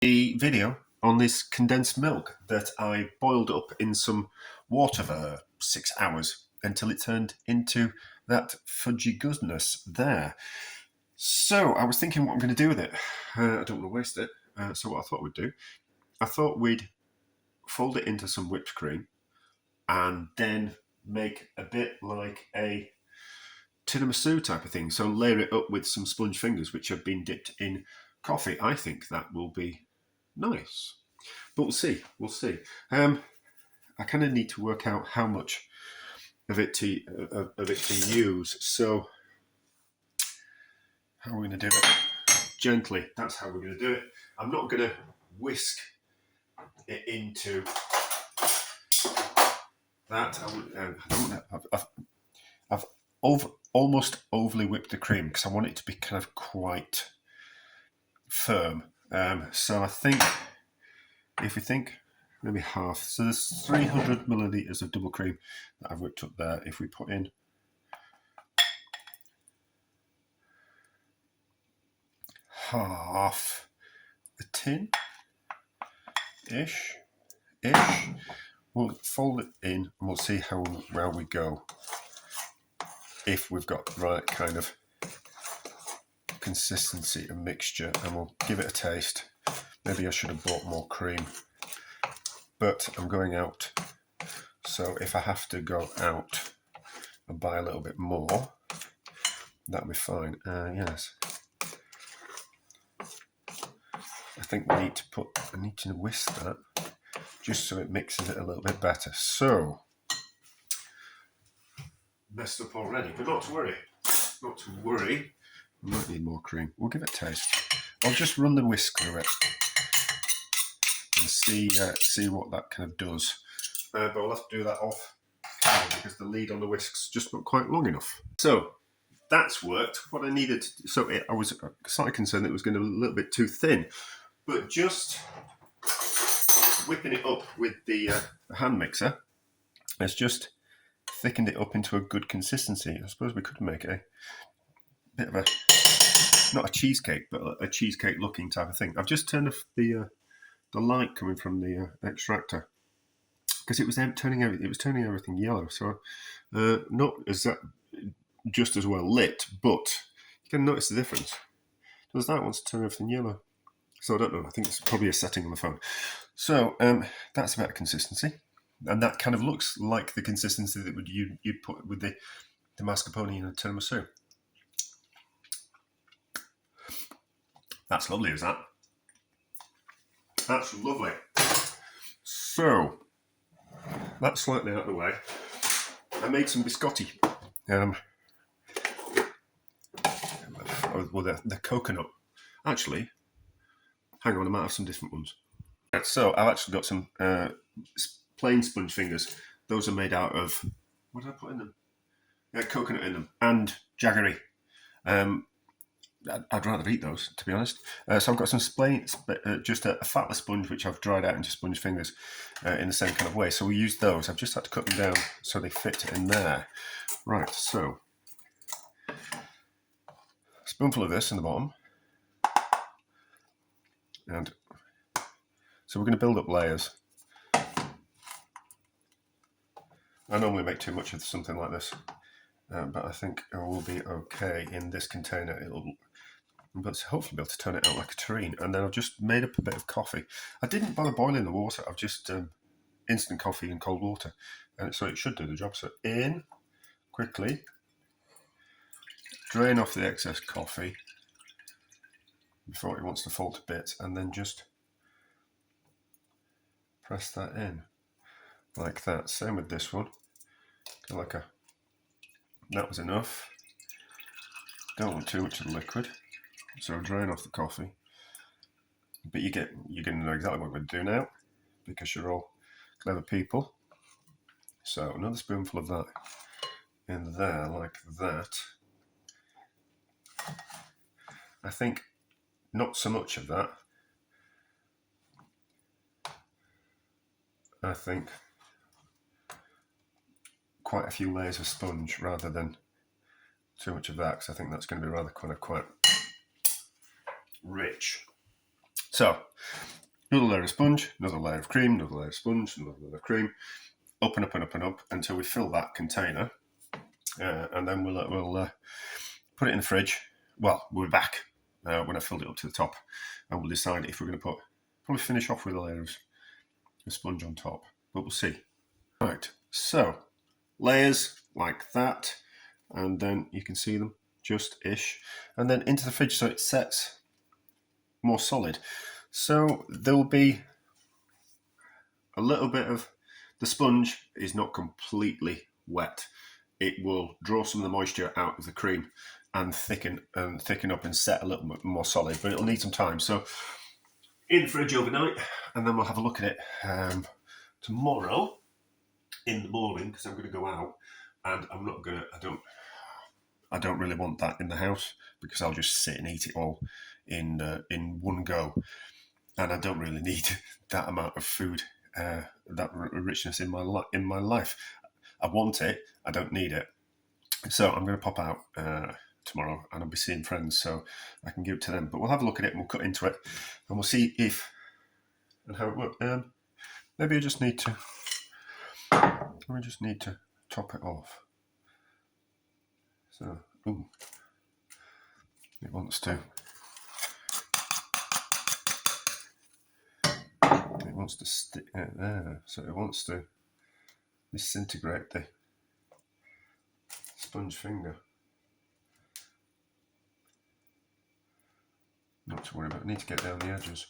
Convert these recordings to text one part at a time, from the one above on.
the video on this condensed milk that I boiled up in some water for 6 hours until it turned into that fudgy goodness there. So I was thinking what I'm going to do with it. I don't want to waste it. So what I thought we'd do, I thought we'd fold it into some whipped cream and then make a bit like a tiramisu type of thing. So layer it up with some sponge fingers which have been dipped in coffee. I think that will be nice. But we'll see. I kind of need to work out how much of it to use. So how are we going to do it? Gently. That's how we're going to do it. I'm not going to whisk it into that. I've almost overly whipped the cream because I want it to be kind of quite firm. So I think if we think maybe half, so there's 300 millilitres of double cream that I've whipped up there. If we put in half a tin-ish, we'll fold it in and we'll see how well we go. If we've got the right kind of consistency and mixture, and we'll give it a taste. Maybe I should have bought more cream, but I'm going out, so if I have to go out and buy a little bit more, that'll be fine. Yes, I think I need to whisk that just so it mixes it a little bit better. So messed up already, but not to worry. We might need more cream. We'll give it a taste. I'll just run the whisk through it and see what that kind of does. But we'll have to do that off camera because the lead on the whisk's just not quite long enough. So that's worked. What I needed, I was slightly concerned that it was going to be a little bit too thin, but just whipping it up with the hand mixer has just thickened it up into a good consistency. I suppose we could make a bit of not a cheesecake, but a cheesecake looking type of thing. I've just turned off the light coming from the extractor because it was turning everything yellow. So not as just as well lit, but you can notice the difference. Does that want to turn everything yellow? So I don't know. I think it's probably a setting on the phone. So that's about consistency, and that kind of looks like the consistency that you'd put with the mascarpone and the tiramisu. That's lovely, is that? That's lovely. So that's slightly out of the way. I made some biscotti. Well, the coconut. Actually, hang on, I might have some different ones. Right, so I've actually got some plain sponge fingers. Those are made out of, what did I put in them? Coconut in them and jaggery. I'd rather eat those, to be honest. So I've got some just a fatless sponge which I've dried out into sponge fingers in the same kind of way. So we use those. I've just had to cut them down so they fit in there. Right, so a spoonful of this in the bottom. And so we're going to build up layers. I normally make too much of something like this, but I think it will be okay in this container. But hopefully be able to turn it out like a tureen. And then I've just made up a bit of coffee. I didn't bother boiling the water. I've just instant coffee in cold water, and so it should do the job. So in quickly, drain off the excess coffee before it wants to fall to bits, and then just press that in like that. Same with this one. That was enough. Don't want too much of the liquid, so drain off the coffee. But you're going to know exactly what we're going to do now because you're all clever people. So another spoonful of that in there like that. I think not so much of that. I think quite a few layers of sponge rather than too much of that, because I think that's going to be rather quite rich. So, another layer of sponge, another layer of cream, another layer of sponge, another layer of cream, up and up and up and up until we fill that container. And then we'll put it in the fridge. Well, we'll be back when I filled it up to the top, and we'll decide if we're going to probably finish off with a layer of sponge on top, but we'll see. Right, so layers like that, and then you can see them just-ish, and then into the fridge so it sets more solid. So there'll be a little bit of, the sponge is not completely wet. It will draw some of the moisture out of the cream and thicken up and set a little bit more solid, but it'll need some time. So in the fridge overnight, and then we'll have a look at it tomorrow in the morning, because I'm going to go out, and I don't really want that in the house, because I'll just sit and eat it all in one go, and I don't really need that amount of food, that richness in my life. I want it, I don't need it. So I'm going to pop out tomorrow, and I'll be seeing friends, so I can give it to them. But we'll have a look at it, and we'll cut into it, and we'll see if and how it works. Maybe I just need to top it off. So, it wants to stick there, so it wants to disintegrate the sponge finger. Not to worry about. I need to get down the edges.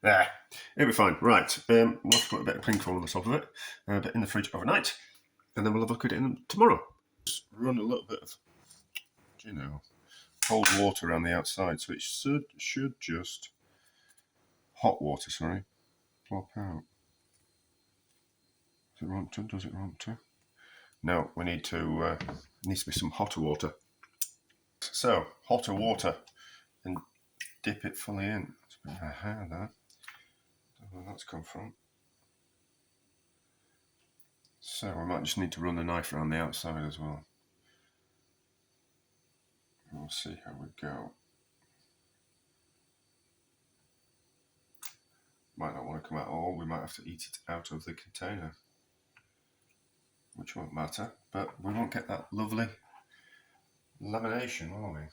There, it'll be fine. Right, we'll have to put a bit of cling film on the top of it, but in the fridge overnight, and then we'll have a look at it tomorrow. Just run a little bit of, cold water around the outside, so it should just hot water. Sorry, plop out. Does it want to? No, we need to. Needs to be some hotter water. So hotter water, and dip it fully in. It's a bit of a hair there. Don't know where that's come from. So we might just need to run the knife around the outside as well. We'll see how we go. Might not want to come out all. We might have to eat it out of the container, which won't matter. But we won't get that lovely lamination, will we?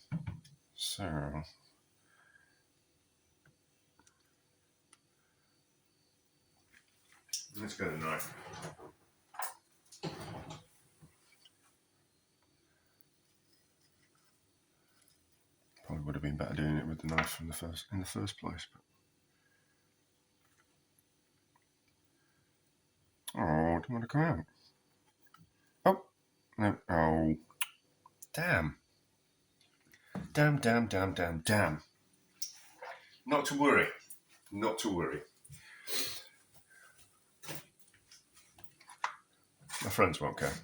So let's get a knife. Probably would have been better doing it with the knife in the first place. But oh, I don't want to come out. Oh, no. Oh, damn. Damn. Not to worry. My friends won't care.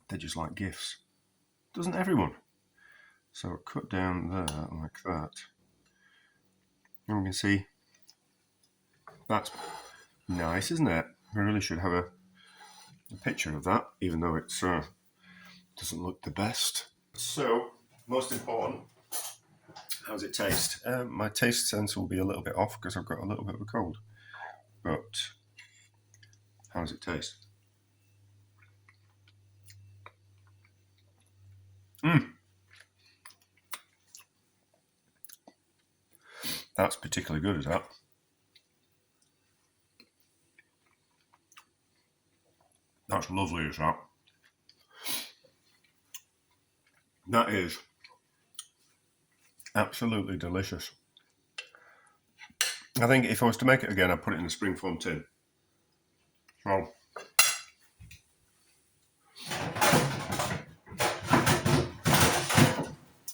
They just like gifts. Doesn't everyone? So cut down there like that. And we can see that's nice, isn't it? We really should have a picture of that, even though it doesn't look the best. So, most important, how does it taste? My taste sense will be a little bit off because I've got a little bit of a cold. But how does it taste? That's particularly good, is that? That's lovely, is that? That is absolutely delicious. I think if I was to make it again, I'd put it in a springform tin. So,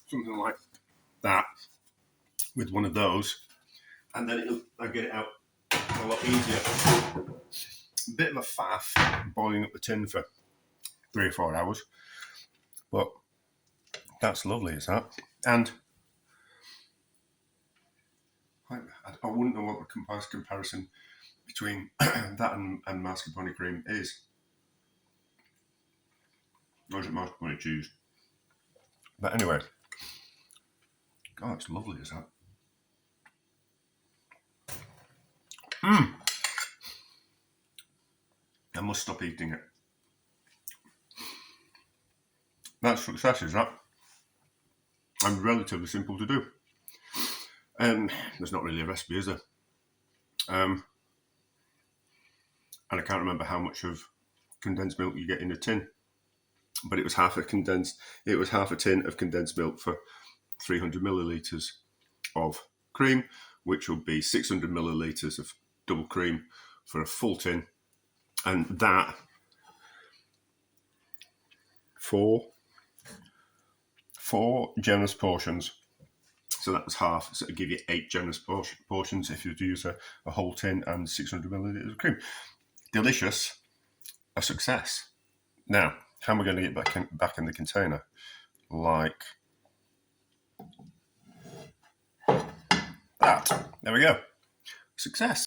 something like that with one of those, and then I get it out a lot easier. A bit of a faff boiling up the tin for 3 or 4 hours, but that's lovely, is that? And I wouldn't know what the comparison between that and mascarpone cream is. Or is it mascarpone cheese? But anyway, God, it's lovely, is that? I must stop eating it. That's success, is that? And relatively simple to do. There's not really a recipe, is there? And I can't remember how much of condensed milk you get in a tin, but it was half a tin of condensed milk for 300 millilitres of cream, which would be 600 millilitres of double cream for a full tin, and that four generous portions. So that was half. So it'd give you 8 generous portions if you'd use a whole tin and 600 millilitres of cream. Delicious, a success. Now, how am I going to get back in the container? Like that. There we go. Success.